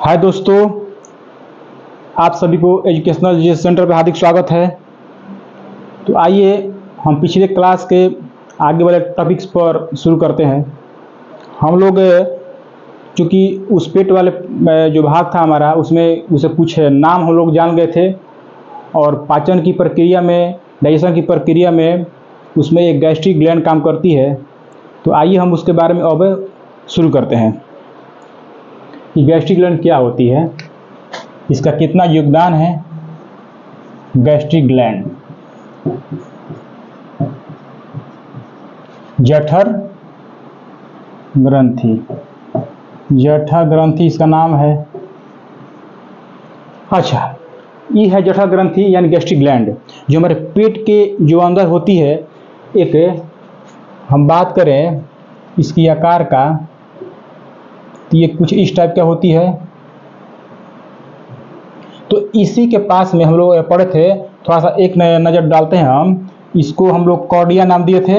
हाय दोस्तों, आप सभी को एजुकेशनल रिसर्च सेंटर पर हार्दिक स्वागत है। तो आइए हम पिछले क्लास के आगे वाले टॉपिक्स पर शुरू करते हैं। हम लोग चूँकि उस पेट वाले जो भाग था हमारा, उसमें उसे कुछ नाम हम लोग जान गए थे और पाचन की प्रक्रिया में, डाइजेशन की प्रक्रिया में उसमें एक गैस्ट्रिक ग्लैंड काम करती है। तो आइए हम उसके बारे में अब शुरू करते हैं कि गैस्ट्रिक ग्लैंड क्या होती है, इसका कितना योगदान है। गैस्ट्रिक ग्लैंड जठर ग्रंथि, जठर ग्रंथि इसका नाम है। अच्छा, ये है जठर ग्रंथि यानी गैस्ट्रिक ग्लैंड, जो हमारे पेट के जो अंदर होती है। एक हम बात करें इसकी आकार का, तो ये कुछ इस टाइप का होती है। तो इसी के पास में हम लोग पढ़े थे, थोड़ा सा एक नज़र डालते हैं हम। इसको हम लोग कॉर्डिया नाम दिए थे,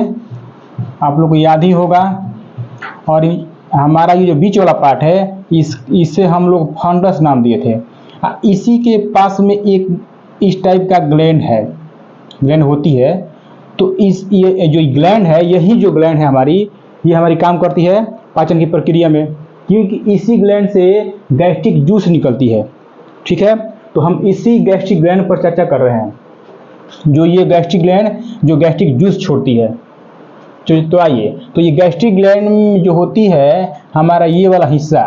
आप लोग को याद ही होगा। और हमारा ये जो बीच वाला पार्ट है, इसे हम लोग फंडस नाम दिए थे। इसी के पास में एक इस टाइप का ग्लैंड है, ग्लैंड होती है। तो ये जो ग्लैंड है, यही जो ग्लैंड है हमारी, ये हमारी काम करती है पाचन की प्रक्रिया में, क्योंकि इसी ग्लैंड से गैस्ट्रिक जूस निकलती है। ठीक है, तो हम इसी गैस्ट्रिक ग्लैंड पर चर्चा कर रहे हैं, जो ये गैस्ट्रिक ग्लैंड जो गैस्ट्रिक जूस छोड़ती है। तो आइए, तो ये गैस्ट्रिक ग्लैंड जो होती है हमारा, ये वाला हिस्सा,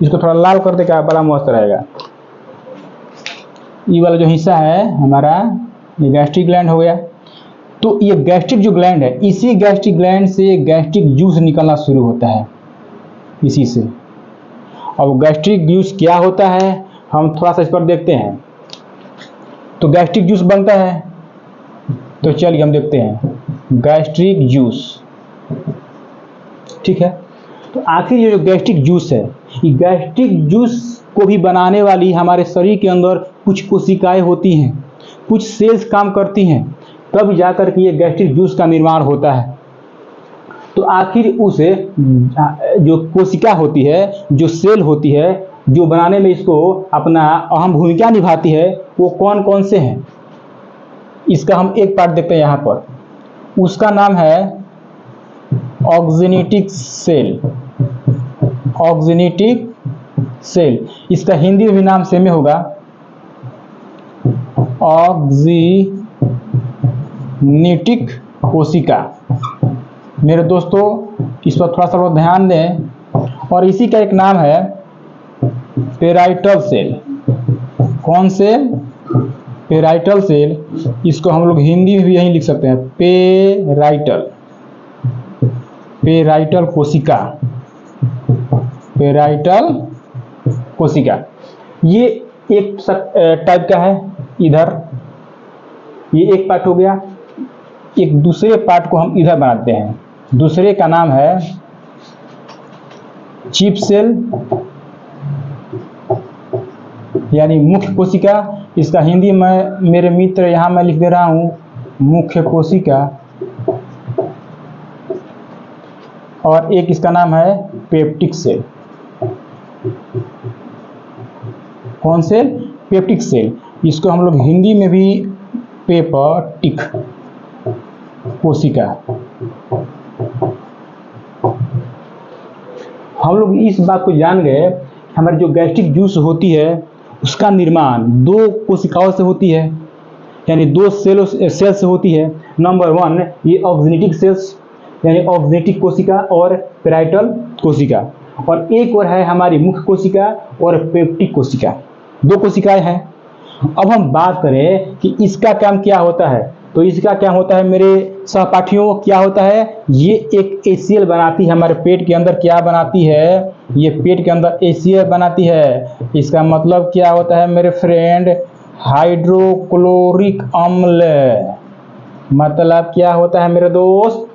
इसको थोड़ा लाल कर दे, क्या बड़ा मस्त रहेगा। ये वाला जो हिस्सा है हमारा, ये गैस्ट्रिक ग्लैंड हो गया। तो ये गैस्ट्रिक जो ग्लैंड है, इसी गैस्ट्रिक ग्लैंड से गैस्ट्रिक जूस निकलना शुरू होता है, इसी से। अब गैस्ट्रिक जूस क्या होता है, हम थोड़ा सा इस पर देखते हैं। तो गैस्ट्रिक जूस बनता है, तो चलिए हम देखते हैं गैस्ट्रिक जूस। ठीक है, तो आखिर ये जो गैस्ट्रिक जूस है, ये गैस्ट्रिक जूस को भी बनाने वाली हमारे शरीर के अंदर कुछ कोशिकाएं होती हैं, कुछ सेल्स काम करती हैं, तब जाकर के ये गैस्ट्रिक जूस का निर्माण होता है। तो आखिर उसे जो कोशिका होती है, जो सेल होती है, जो बनाने में इसको अपना अहम भूमिका निभाती है, वो कौन कौन से हैं, इसका हम एक पार्ट देखते हैं यहाँ पर। उसका नाम है ऑक्सीनेटिक सेल। ऑक्सीनेटिक सेल, इसका हिंदी में भी नाम सेम ही होगा, ऑक्सीनेटिक कोशिका। मेरे दोस्तों, इस पर थोड़ा सा बहुत ध्यान दें। और इसी का एक नाम है पेराइटल सेल। कौन से? Parietal cell. इसको हम लोग हिंदी में भी यही लिख सकते हैं, पेराइटल, पेराइटल कोशिका, पेराइटल कोशिका। ये एक टाइप का है। इधर ये एक पार्ट हो गया। एक दूसरे पार्ट को हम इधर बनाते हैं, दूसरे का नाम है चीफ सेल यानी मुख्य कोशिका। इसका हिंदी में मेरे मित्र यहाँ मैं लिख दे रहा हूँ, मुख्य कोशिका। और एक इसका नाम है पेप्टिक सेल। कौन सेल? Peptic cell. इसको हम लोग हिंदी में भी पेप्टिक कोशिका। हम लोग इस बात को जान गए, हमारी जो गैस्ट्रिक जूस होती है उसका निर्माण दो कोशिकाओं से होती है, यानी दो सेल से होती है। नंबर 1 ये ऑक्सीनेटिक सेल्स यानी ऑक्सीनेटिक कोशिका और पेराइटल कोशिका, और एक और है हमारी मुख्य कोशिका और पेप्टिक कोशिका। दो कोशिकाएं हैं। अब हम बात करें कि इसका काम क्या होता है, तो इसका क्या होता है मेरे सहपाठियों, क्या होता है, ये एक एसीएल बनाती है हमारे पेट के अंदर। क्या बनाती है? ये पेट के अंदर एसीएल बनाती है। इसका मतलब क्या होता है मेरे फ्रेंड? हाइड्रोक्लोरिक अम्ल। मतलब क्या होता है मेरे दोस्त?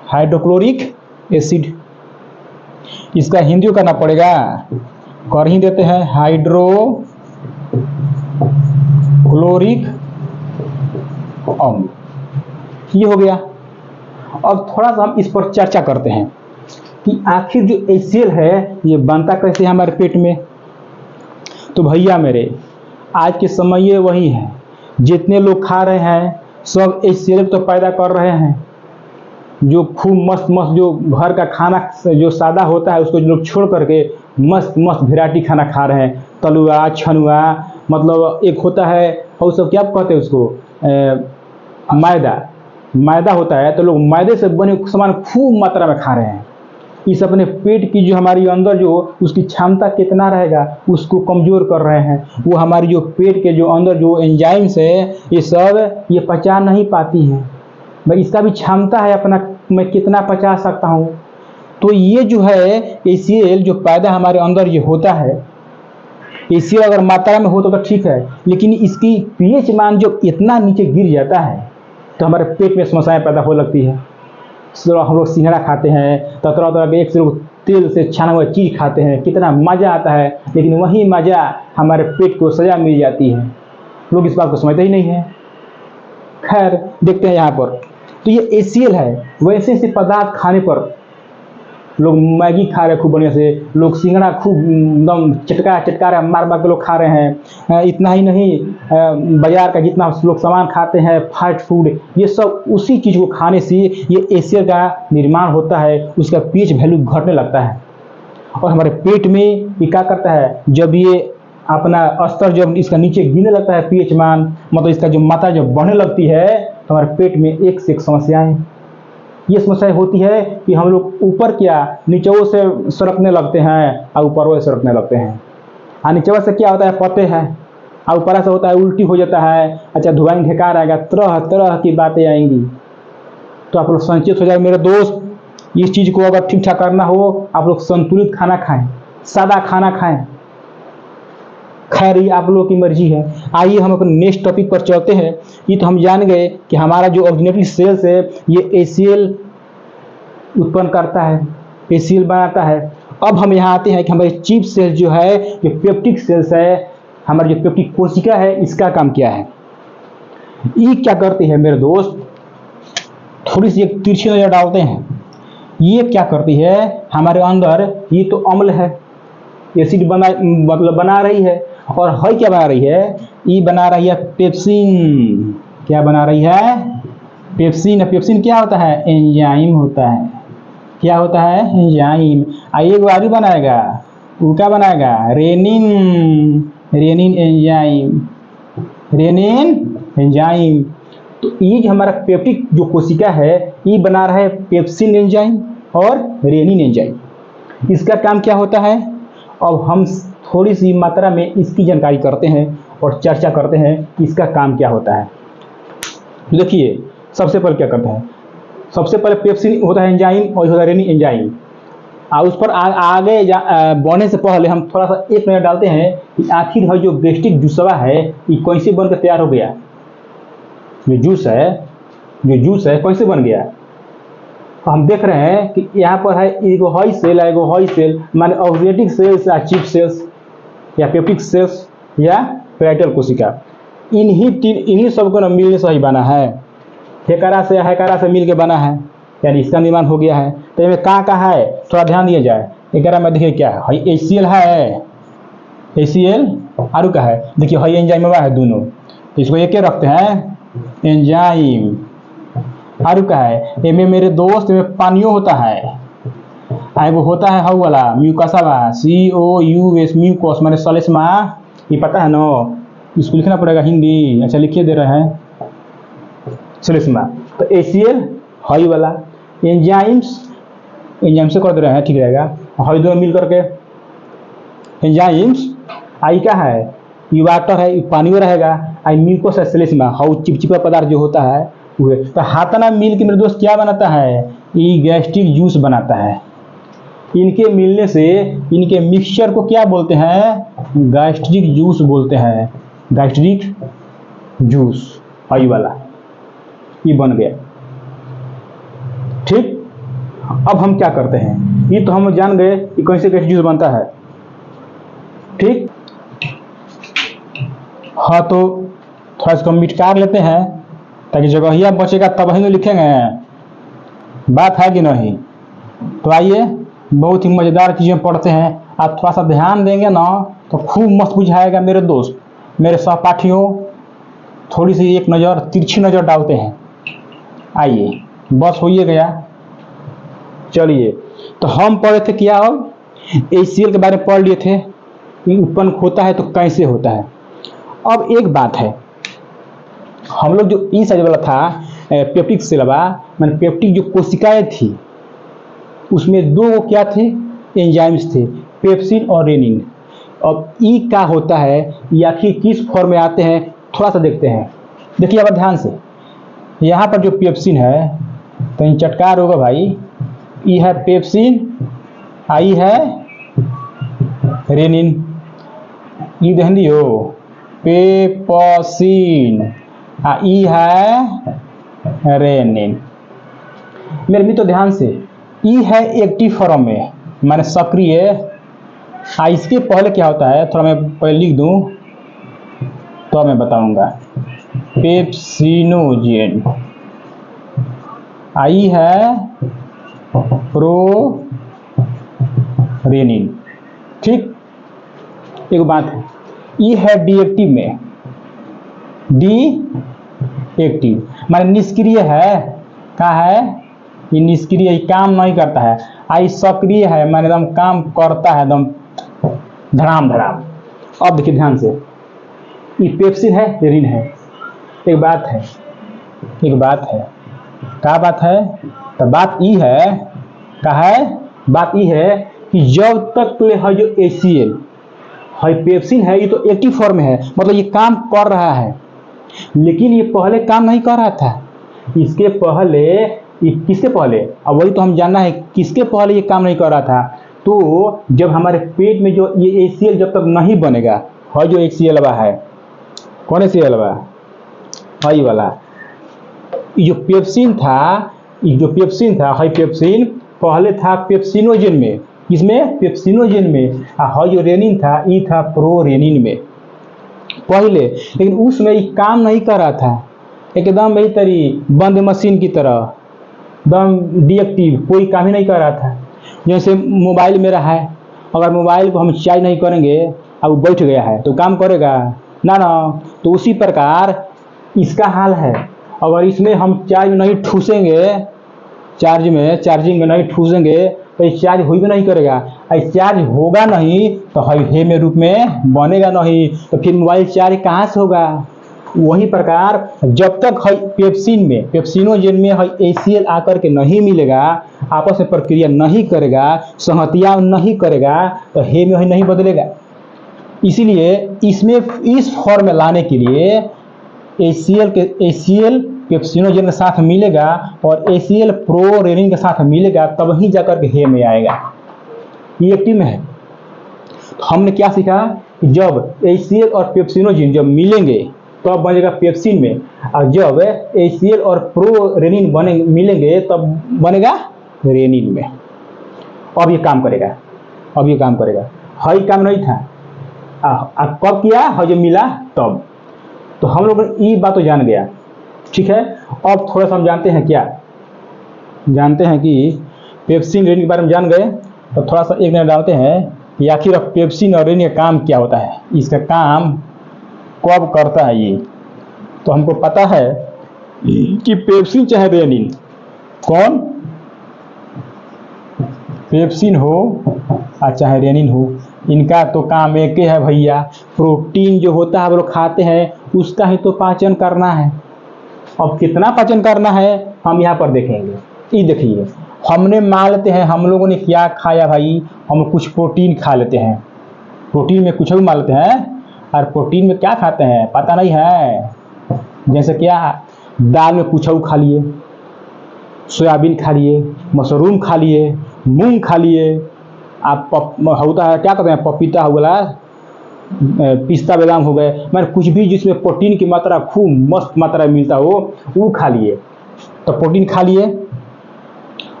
Hydrochloric acid. इसका हिंदी करना पड़ेगा, कर ही देते हैं, हाइड्रोक्लोरिक अम्ल। ये हो गया। अब थोड़ा सा हम इस पर चर्चा करते हैं कि आखिर जो एसीएल है ये बनता कैसे है हमारे पेट में। तो भैया मेरे, आज के समय ये वही है, जितने लोग खा रहे हैं सब HCl तो पैदा कर रहे हैं, जो खूब मस्त मस्त जो घर का खाना जो सादा होता है उसको लोग छोड़ करके मस्त मस्त वैरायटी खाना खा रहे हैं, तलुआ छनुआ, मतलब एक होता है और सब क्या कहते हैं उसको, मैदा होता है, तो लोग मैदे से बने सामान खूब मात्रा में खा रहे हैं। इस अपने पेट की जो हमारी अंदर जो उसकी क्षमता कितना रहेगा उसको कमज़ोर कर रहे हैं। वो हमारी जो पेट के जो अंदर जो एंजाइम्स है ये सब ये पचा नहीं पाती हैं भाई, इसका भी क्षमता है अपना, मैं कितना पचा सकता हूँ। तो ये जो है HCl जो पैदा हमारे अंदर ये होता है, HCl अगर मात्रा में हो तो ठीक है, लेकिन इसकी pH मान जो इतना नीचे गिर जाता है तो हमारे पेट में समस्याएं पैदा हो लगती है। हम लोग सिंघड़ा खाते हैं तो तरह तरह के एक से लोग तेल से छाना हुआ चीज़ खाते हैं, कितना मज़ा आता है, लेकिन वही मज़ा हमारे पेट को सजा मिल जाती है। लोग इस बात को समझते ही नहीं है। खैर देखते हैं यहाँ पर, तो ये HCl है। वैसे ऐसे पदार्थ खाने पर लोग मैगी खा रहे हैं खूब बढ़िया से, लोग सिंघड़ा खूब एकदम चटका रहे मार मार के लोग खा रहे हैं। इतना ही नहीं, बाजार का जितना लोग सामान खाते हैं फास्ट फूड, ये सब उसी चीज़ को खाने से ये HCl का निर्माण होता है, उसका pH वैल्यू घटने लगता है। और हमारे पेट में ये क्या करता है, जब ये अपना स्तर जब इसका नीचे गिरने लगता है pH मान, मतलब इसका जो मात्रा जब बढ़ने लगती है तो हमारे पेट में एक से एक समस्याएं, ये समस्या होती है कि हम लोग ऊपर क्या नीचों से सरकने लगते हैं और ऊपरों से सरकने लगते हैं। और नीचों से क्या होता है पते हैं, और ऊपर से होता है उल्टी हो जाता है, अच्छा धुआं ढेकार आएगा, तरह तरह की बातें आएंगी। तो आप लोग संचेत हो जाए मेरे दोस्त, इस चीज़ को अगर ठीक ठाक करना हो आप लोग संतुलित खाना खाएं, सादा खाना खाएं। खैर ये आप लोगों की मर्जी है। आइए हम अपने नेक्स्ट टॉपिक पर चलते हैं। ये तो हम जान गए कि हमारा जो ऑर्गेनेटिक सेल्स है ये HCl उत्पन्न करता है, HCl बनाता है। अब हम यहाँ आते हैं कि हमारे चीफ सेल्स जो है ये पेप्टिक सेल्स है, हमारी जो पेप्टिक कोशिका है इसका काम क्या है। ये क्या करती है मेरे दोस्त, थोड़ी सी एक तिरछी नजर डालते हैं। ये क्या करती है, हमारे अंदर ये तो अम्ल है, एसिड बना रही है, और है क्या बना रही है, ये बना रही है पेप्सिन। क्या बना रही है, पेप्सिन। पेप्सिन क्या होता है, एंजाइम होता है। क्या होता है, एंजाइम। आइए आगे बनाएगा, वो क्या बनाएगा, renin. Renin enzyme, renin enzyme. तो ये जो हमारा पेप्टिक जो कोशिका है ये बना रहा है पेप्सिन एंजाइम और रेनिन एंजाइम। इसका काम क्या होता है, अब हम थोड़ी सी मात्रा में इसकी जानकारी करते हैं और चर्चा करते हैं इसका काम क्या होता है। देखिए सबसे पहले क्या करता है, सबसे पहले पेप्सिन होता है एंजाइम और होता है रेनिन एंजाइम। और उस पर आगे बढ़ने से पहले हम थोड़ा सा एक मिनट डालते हैं कि आखिर है जो गैस्ट्रिक जूसवा है ये कैसे बनकर तैयार हो गया। जो जूस है कैसे बन गया, तो हम देख रहे हैं कि यहाँ पर है एगो हाई सेल है, एगो हाई सेल, माने ऑर्गेनेटिक सेल्स या चीफ सेल्स या पेप्टिक सेल्स या पेराइटल कोशिका। इन्हीं सबको न मिलने से ही बना है, हेकारा से मिल के बना है, यानी इसका निर्माण हो गया है। तो इसमें कहाँ है थोड़ा ध्यान दिया जाए। हेकारा में देखिए क्या है, HCl है, HCl आरू का है, देखिए हाई एंजाइम है दोनों, इसको एक रखते हैं एंजाइम। आरू का है, इनमें मेरे दोस्त में पानियों होता है, एगो होता है हाउ वाला म्यूकसा बा, COUS म्यूकोस माने सलेस्मा, ये पता है ना, इसको लिखना पड़ेगा हिंदी। अच्छा लिखिए दे रहे हैं सलेस्मा। तो HCl हाई वाला, एंजाइम से कर दे रहे हैं, ठीक रहेगा। हाई दोनों मिल करके एंजाइम्स। आई क्या है, ये वाटर है, पानी में रहेगा। आई म्यूकोस है सलेस्मा, हाउ चिपचिपा पदार्थ जो होता है हुए। तो हाथाना मिल के मेरे दोस्त क्या बनाता है, ये गैस्ट्रिक जूस बनाता है। इनके मिलने से इनके मिक्सचर को क्या बोलते हैं, गैस्ट्रिक जूस बोलते हैं। गैस्ट्रिक जूस आई वाला ये बन गया, ठीक। अब हम क्या करते हैं, ये तो हम जान गए कि कैसे गैस्ट्रिक जूस बनता है, ठीक। हाँ तो थोड़ा इसको मिटकार लेते हैं ताकि जगहिया बचेगा तब ही लिखेंगे, बात है कि नहीं। तो आइए बहुत ही मज़ेदार चीज़ें पढ़ते हैं आप थोड़ा सा ध्यान देंगे ना तो खूब मस्त बुझाएगा मेरे दोस्त, मेरे सहपाठियों। थोड़ी सी एक नज़र, तिरछी नज़र डालते हैं। आइए, बस हो ये गया। चलिए, तो हम पढ़े थे क्या, अब ACL के बारे में पढ़ लिए थे कि उत्पन्न होता है तो कैसे होता है। अब एक बात है, हम लोग जो ई साइड वाला था पेप्टिक सिलवा, मैंने पेप्टिक जो कोशिकाएं थी उसमें दो क्या थे, एंजाइम्स थे, पेप्सिन और रेनिन। अब ई क्या होता है, ये आखिर किस फॉर्म में आते हैं, थोड़ा सा देखते हैं। देखिए अब ध्यान से, यहाँ पर जो पेप्सिन है, कहीं चटकार होगा भाई, ई है पेप्सिन, आई है रेनिन। ई देख लियो, पेप्सिन, ई है रेनिन। मेरे मित्र ध्यान से, ई है एक्टिव फॉर्म में, माने सक्रिय। इसके पहले क्या होता है, थोड़ा मैं पहले लिख दूं तो मैं बताऊंगा। पेप्सिनोजेन, आई है प्रोरेनिन। ठीक, एक बात है, ई है डीएक्टिव में, डी एक्टिव माने निष्क्रिय है। क्या है, ये निष्क्रिय, काम नहीं करता है। आई सक्रिय है, माने एकदम काम करता है, एकदम धड़ाम धड़ाम। अब देखिए ध्यान से, ये पेप्सिन है, रेनिन है। एक बात है, एक बात है, क्या बात है, तो बात ई है, क्या है, बात ई है कि जब तक है जो ACL है, पेप्सिन है, ये तो एक्टिव फॉर्म में है, मतलब ये काम कर रहा है, लेकिन ये पहले काम नहीं कर रहा था। इसके पहले, किसके पहले, अब वही तो हम जानना है, किसके पहले ये काम नहीं कर रहा था। तो जब हमारे पेट में जो ये ACL जब तक नहीं बनेगा, है जो ACL है, कौन ACL है, ये वाला, जो पेप्सिन था, ये जो पेप्सिन था, है पेप्सिन पहले था पेप्सिनोजेन में, किसमें, पेप्सिनोजेन में। है जो रेनिन था, ई था प्रोरेनिन में पहले, लेकिन उसमें ये काम नहीं कर रहा था, एकदम वही तरी बंद मशीन की तरह, एकदम डीएक्टिव, कोई काम ही नहीं कर रहा था। जैसे मोबाइल मेरा है, अगर मोबाइल को हम चार्ज नहीं करेंगे, अब बैठ गया है तो काम करेगा ना ना। तो उसी प्रकार इसका हाल है, अगर इसमें हम चार्ज नहीं ठूसेंगे, चार्जिंग में नहीं ठूसेंगे तो ये चार्ज हो भी नहीं करेगा। चार्ज होगा नहीं तो हे में रूप में बनेगा नहीं, तो फिर मोबाइल चार्ज कहाँ से होगा। वही प्रकार जब तक है पेप्सिन में, पेप्सिनोजेन में है ACL आकर के नहीं मिलेगा, आपस में प्रक्रिया नहीं करेगा, संहतिया नहीं करेगा, तो हे में नहीं बदलेगा। इसीलिए इसमें इस फॉर्म में लाने के लिए ACL पेप्सिनोजेन के साथ मिलेगा और ACL प्रोरेनिन के साथ मिलेगा, तब ही जाकर के हे में आएगा। ये एक्टिव में है। तो हमने क्या सीखा कि जब ACL और पेप्सिनोजेन जब मिलेंगे तब तो बनेगा पेप्सिन में, और जब ACL और प्रोरेनिन मिलेंगे तब बनेगा रेनिन में। अब ये काम करेगा, अब ये काम करेगा। है काम नहीं था, कब किया, है जो मिला तब। तो हम लोग ये बात तो जान गया, ठीक है। अब थोड़ा सा हम जानते हैं, क्या जानते हैं कि पेप्सिन रेनिन के बारे में जान गए, तो थोड़ा सा एक नजर डालते हैं कि आखिर पेप्सिन और रेनिन का काम क्या होता है, इसका काम कब करता है ये। तो हमको पता है कि पेप्सिन चाहे रेनिन, कौन, पेप्सिन हो और चाहे रेनिन हो, इनका तो काम एक ही है भैया, प्रोटीन जो होता है वो लोग खाते हैं, उसका ही तो पाचन करना है। अब कितना पाचन करना है हम यहाँ पर देखेंगे। ये देखिए, हमने मान लेते हैं हम लोगों ने क्या खाया भाई, हम कुछ प्रोटीन खा लेते हैं, प्रोटीन में कुछ भी मान लेते हैं, और प्रोटीन में क्या खाते हैं पता नहीं है। जैसे क्या, दाल में कुछ खा लिए, सोयाबीन खा लिए, मशरूम खा लिए, मूंग खा लिए, आप होता है क्या कहते हैं, पपीता हो गया, पिस्ता बादाम हो गए, मैंने कुछ भी जिसमें प्रोटीन की मात्रा खूब मस्त मात्रा मिलता हो वो खा लिए, तो प्रोटीन खा लिए।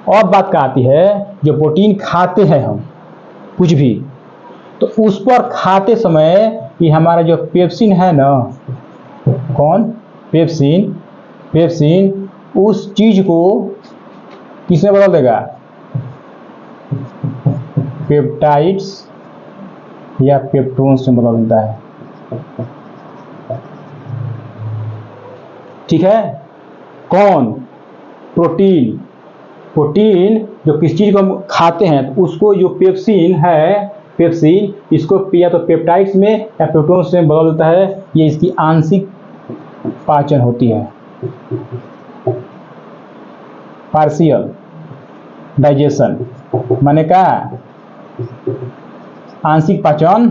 और बात क्या आती है, जो प्रोटीन खाते हैं हम कुछ भी, तो उस पर खाते समय ये हमारा जो पेप्सिन है ना, कौन, पेप्सिन, पेप्सिन उस चीज को किसने बदल देगा, पेप्टाइड्स या पेप्टोन्स में बदल देता है। ठीक है, कौन? प्रोटीन। प्रोटीन जो किस चीज को हम खाते हैं तो उसको जो पेप्सिन है, पेप्सिन इसको या तो पेप्टाइड्स में या पेप्टोन्स में बदल देता है। ये इसकी आंशिक पाचन होती है, पार्शियल डाइजेशन। माने का आंशिक पाचन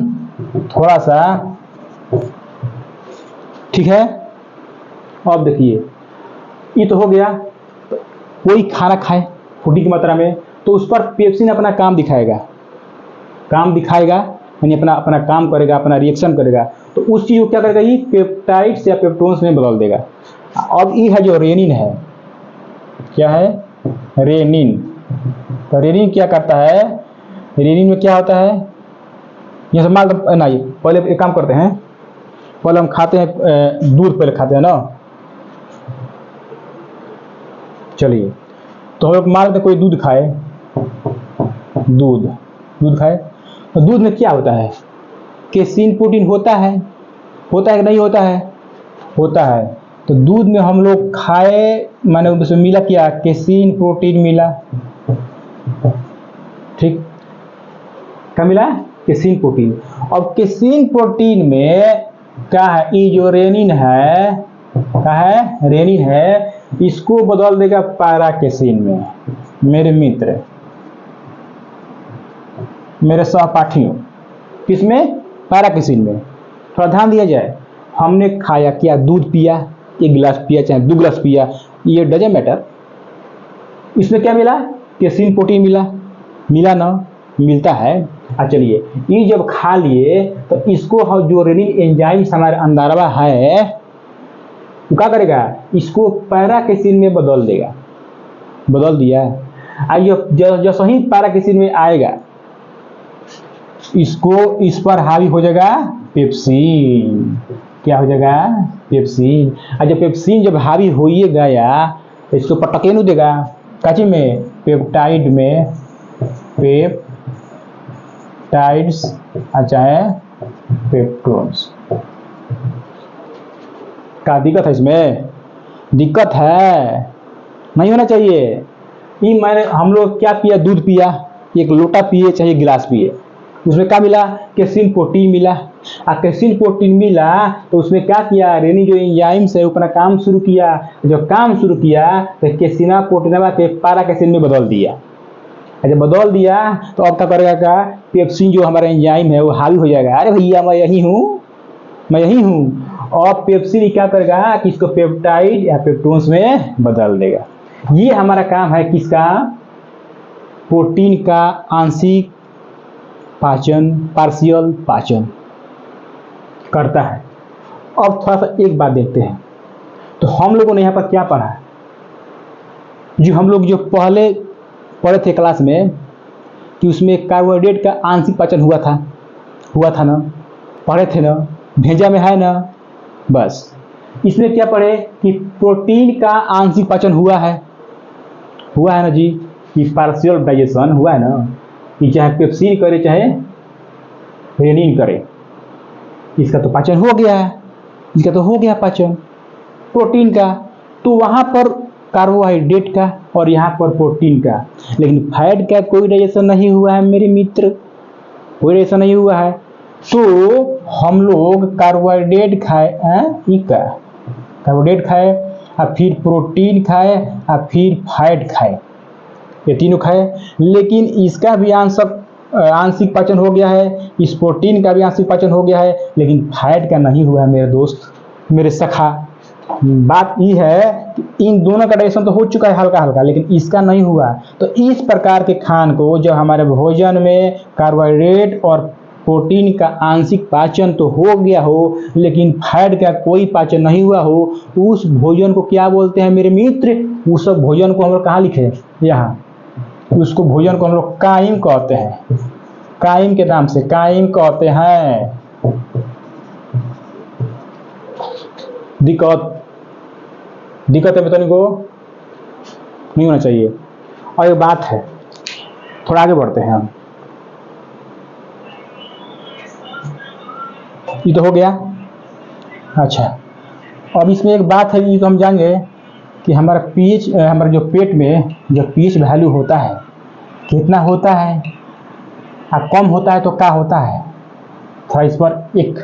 थोड़ा सा। ठीक है, अब देखिए ये तो हो गया। तो कोई खाना खाए फूडी की मात्रा में तो उस पर पेप्सिन अपना काम दिखाएगा, यानी अपना काम करेगा, अपना रिएक्शन करेगा। तो उस चीज को क्या करेगा, ये पेप्टाइड्स या पेप्टोन्स में बदल देगा। अब ये है जो रेनिन है, क्या है? रेनिन। तो रेनिन क्या करता है? रेनिन में क्या होता है? ये सब मान नहीं, पहले एक काम करते हैं, पहले हम खाते हैं दूध, पहले खाते हैं ना। चलिए, तो हम लोग मान लेते हैं कोई दूध खाए, दूध खाए तो दूध में क्या होता है? केसीन प्रोटीन होता है कि नहीं होता है? होता है। तो दूध में हम लोग खाए, माने उसमें मिला क्या? केसीन प्रोटीन मिला। ठीक, क्या मिला? Casein protein. अब केसीन प्रोटीन में क्या है? ये जो रेनिन है, क्या है? रेनिन है, इसको बदल देगा पैराकेसिन में। मेरे मित्र, मेरे सहपाठियों, किसमें? पैराकेसिन में। थोड़ा ध्यान दिया जाए, हमने खाया क्या? दूध पिया, 1 गिलास पिया चाहे 2 गिलास पिया, ये डजंट मैटर। इसमें क्या मिला? केसीन प्रोटीन मिला ना? मिलता है। चलिए, ये जब खा लिए तो इसको जो रेनिन एंजाइम्स हमारे अंदरवा है वो क्या करेगा? इसको पैराकेसिन में बदल देगा। बदल दिया। जैसे ही पैराकेसिन में आएगा, इस पर हावी हो जाएगा पेप्सिन। क्या हो जाएगा? पेप्सिन। जब पेप्सिन जब हावी हो ही गया तो इसको पटके नहीं देगा, काची में? पेप्टाइड में, पेप्टाइड्स चाहे पेप्टोन्स। क्या दिक्कत है इसमें? दिक्कत है, नहीं होना चाहिए। ये हम लोग क्या पिया? दूध पिया, 1 लोटा पिए चाहे 1 गिलास पिए, उसमें क्या मिला? केसीन प्रोटीन मिला। केसीन प्रोटीन मिला तो उसमें क्या किया? रेनिन जो एंजाइम्स है अपना काम शुरू किया। जब काम शुरू किया तो केसिना प्रोटीनवा के पैराकेसिन में बदल दिया। जब बदल दिया तो अब क्या करेगा? का पेप्सिन जो हमारा एंजाइम है वो हावी हो जाएगा। अरे भैया मैं यही हूँ। और पेप्सिन क्या करेगा कि इसको पेप्टाइड या पेप्टोन्स में बदल देगा। ये हमारा काम है किसका? प्रोटीन का आंशिक पाचन, पार्शियल पाचन करता है। अब थोड़ा सा एक बात देखते हैं, तो हम लोगों ने यहाँ पर क्या पढ़ा? जो हम लोग जो पहले पढ़े थे क्लास में कि उसमें कार्बोहाइड्रेट का आंशिक पाचन हुआ था ना? पढ़े थे ना? भेजा में है ना? बस इसमें क्या पढ़े कि प्रोटीन का आंशिक पाचन हुआ है ना जी? कि पार्शियल डाइजेशन हुआ है ना? कि चाहे पेप्सिन करे चाहे रेनिन करे, इसका तो पाचन हो गया है। इसका तो हो गया पाचन प्रोटीन का। तो वहां पर कार्बोहाइड्रेट का और यहाँ पर प्रोटीन का, लेकिन फैट का कोई डाइजेशन नहीं हुआ है मेरे मित्र, कोई डाइजेशन नहीं हुआ है। तो हम लोग कार्बोहाइड्रेट खाए, कार्बोहाइड्रेट खाए और फिर प्रोटीन खाए और फिर फैट खाए, ये तीनों खाए। लेकिन इसका भी आंशिक पाचन हो गया है, इस प्रोटीन का भी आंशिक पाचन हो गया है, लेकिन फैट का नहीं हुआ है मेरे दोस्त, मेरे सखा। बात ये है कि इन दोनों का डाइजेशन तो हो चुका है हल्का हल्का, लेकिन इसका नहीं हुआ। तो इस प्रकार के खान को जब हमारे भोजन में कार्बोहाइड्रेट और प्रोटीन का आंशिक पाचन तो हो गया हो, लेकिन फैट का कोई पाचन नहीं हुआ हो, उस भोजन को क्या बोलते हैं मेरे मित्र? उस भोजन को हम लोग कहाँ लिखे? यहाँ। उसको भोजन को हम लोग काइम कहते हैं। काइम के नाम से काइम कहते हैं। दिक्कत है बताने को नहीं होना चाहिए। और एक बात है, थोड़ा आगे बढ़ते हैं हम। ये तो हो गया। अच्छा, अब इसमें एक बात है, ये तो हम जानेंगे कि हमारा पीएच, हमारे जो पेट में जो पीएच वैल्यू होता है कितना होता है, अब कम होता है तो क्या होता है, थोड़ा इस पर एक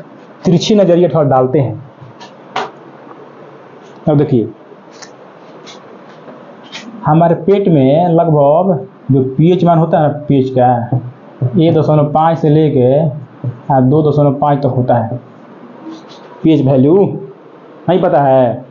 तिरछी नजरिया थोड़ा डालते हैं। अब देखिए, हमारे पेट में लगभग जो पीएच मान होता है ना, पीएच का 1.5 से लेके 2.5 तक होता है पीएच वैल्यू, नहीं पता है?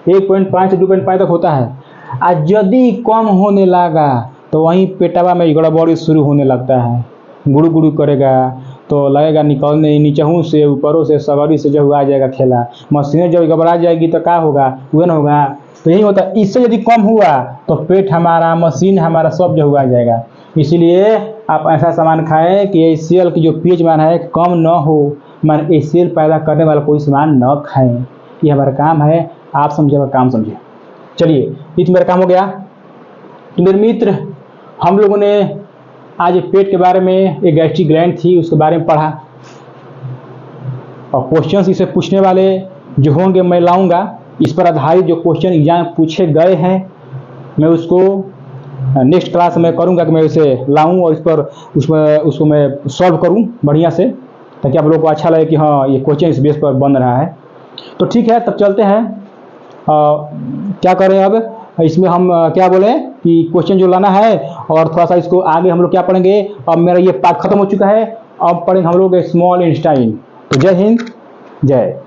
1.5 से 2.5 तक होता है। आज यदि कम होने लगा तो वहीं पेटवा में गड़बड़ी शुरू होने लगता है, गुड़ू गुड़ू करेगा तो लगेगा निकलने, नीचहू से ऊपरों से सगरी से जो आ जाएगा खेला, मशीनें जब घबरा जाएगी तो क्या होगा, हुआ ना होगा। तो यही होता है, इससे यदि कम हुआ तो पेट हमारा, मशीन हमारा सब जो हुआ जाएगा। इसीलिए आप ऐसा सामान खाएं कि एचसीएल की जो पीएच मान है कम न हो, मान एचसीएल पैदा करने वाला कोई सामान न खाएं। ये हमारा काम है, आप समझे काम समझे। चलिए, ये तो मेरा काम हो गया। तो मेरे मित्र, हम लोगों ने आज पेट के बारे में, एक गैस्ट्रिक ग्लैंड थी उसके बारे में पढ़ा, और क्वेश्चंस इसे पूछने वाले जो होंगे मैं लाऊंगा। इस पर आधारित जो क्वेश्चन एग्जाम पूछे गए हैं मैं उसको नेक्स्ट क्लास में करूंगा कि मैं उसे लाऊं और इस पर उसको मैं सॉल्व करूं बढ़िया से, ताकि आप लोगों को अच्छा लगे कि हाँ ये क्वेश्चन इस बेस पर बन रहा है। तो ठीक है, तब चलते हैं। क्या करें अब इसमें, हम क्या बोले कि क्वेश्चन जो लाना है और थोड़ा सा इसको आगे हम लोग क्या पढ़ेंगे। अब मेरा ये पार्ट खत्म हो चुका है, अब पढ़ेंगे हम लोग स्मॉल इंटेस्टाइन। तो जय हिंद, जय।